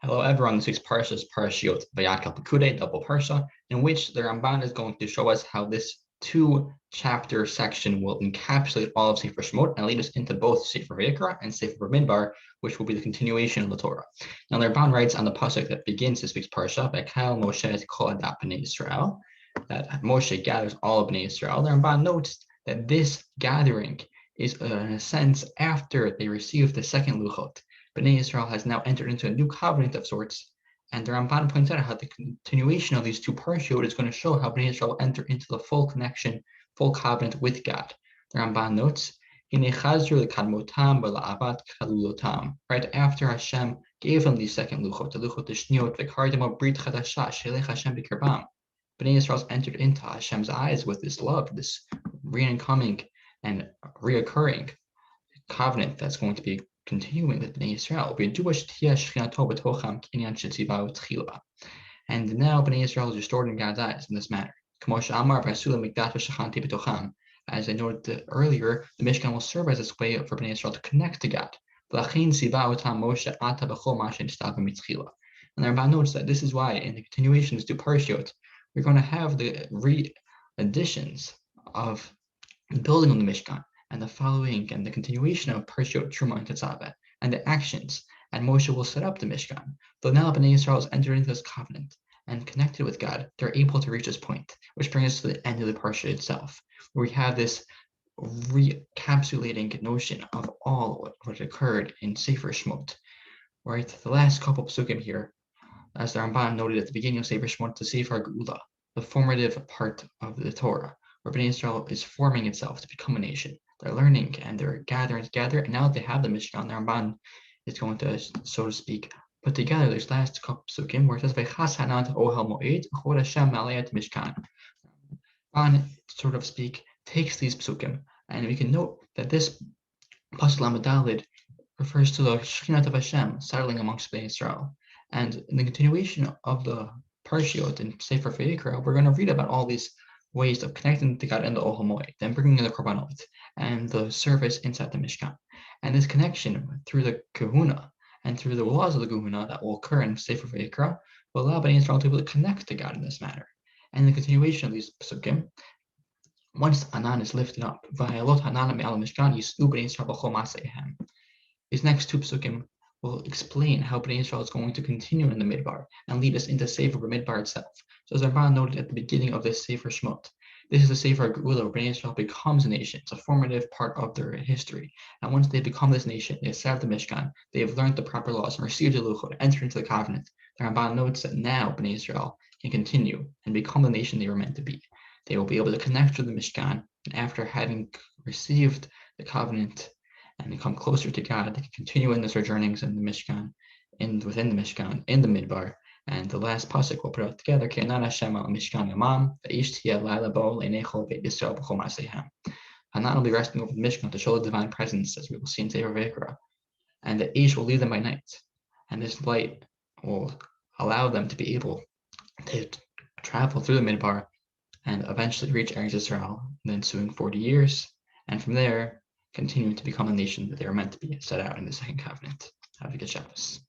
Hello everyone, this week's Parsha is Parashiot Vayakhel Pekudei, double Parsha, in which the Ramban is going to show us how this two-chapter section will encapsulate all of Sefer Shemot and lead us into both Sefer Vayikra and Sefer Bamidbar, which will be the continuation of the Torah. Now the Ramban writes on the pasuk that begins this week's Parsha, Vayakhel Moshe kol adat bnei Yisrael, that Moshe gathers all of bnei Yisrael. The Ramban notes that this gathering is, in a sense, after they received the second Luchot. Bnei Israel has now entered into a new covenant of sorts, and the Ramban points out how the continuation of these two parshiot is going to show how Bnei Israel will enter into the full connection, full covenant with God. The Ramban notes, right after Hashem gave them the second luchot, the luchot Shniot, v'kardim brit chadasha, shelech Hashem b'kirbam. Bnei Israel's entered into Hashem's eyes with this love, this re-incoming and reoccurring covenant that's going to be continuing with Bnei Israel. And now Bnei Israel is restored in God's eyes in this manner. As I noted earlier, the Mishkan will serve as this way for Bnei Israel to connect to God. And the Ramban notes that this is why in the continuation of these two parshiot, we're going to have the re-additions of the building of the Mishkan, and the following and the continuation of Parshiot Truma and Tetzaveh, and the actions, and Moshe will set up the Mishkan. Though now Bnei Israel has entered into this covenant and connected with God, they're able to reach this point, which brings us to the end of the Parsha itself, where we have this recapsulating notion of all what occurred in Sefer Shemot. Right, the last couple psukim here, as the Ramban noted at the beginning of Sefer Shemot, the Sefer Geula, the formative part of the Torah, where Bnei Israel is forming itself to become a nation. They're learning and they're gathering together, and now that they have the Mishkan, the Ramban is going to, so to speak, put together this last couple psukim where it says, "Vaychas hanat ohel moed chod Hashem malei Mishkan." Ramban, sort of speak, takes these psukim, and we can note that this pasuk Lamed Daled refers to the Shechinat of Hashem settling amongst Bnei Israel. And in the continuation of the Parshiot in Sefer Vayikra, we're going to read about all these ways of connecting to God in the Ohel Moed, then bringing in the Korbanot and the service inside the Mishkan. And this connection through the Kahuna and through the laws of the Kahuna that will occur in Sefer Vayikra will allow Bnei Israel to be able to connect to God in this manner. And the continuation of these psukim, once Anan is lifted up, Vayalot Hanan me'al Mishkan Yis'u Bnei Israel b'chol ma'aseihem. These next two psukim will explain how Bnei Israel is going to continue in the Midbar and lead us into Sefer Bamidbar itself. So as Ramban noted at the beginning of this Sefer Shemot, this is the Sefer Geula where Bnei Israel becomes a nation. It's a formative part of their history. And once they become this nation, they establish the Mishkan, they have learned the proper laws and received the Luchot, entered into the covenant. The Ramban notes that now Bnei Israel can continue and become the nation they were meant to be. They will be able to connect to the Mishkan, and after having received the covenant and become closer to God, they can continue in their sojournings in the Mishkan, within the Mishkan, in the Midbar. And the last pasuk we'll put out together, Ke'anan Hashem al Mishkan Yamam, Ve'ish tiyeh laila bo leinecho ve'et Yisrael b'chol ma'aseihem. Hanan will be resting over the Mishkan to show the divine presence, as we will see in Sefer Vayikra. And the Ish will lead them by night. And this light will allow them to be able to travel through the Midbar and eventually reach Eretz Yisrael in the ensuing 40 years. And from there, continuing to become a nation that they were meant to be set out in the second covenant. Have a good Shabbos.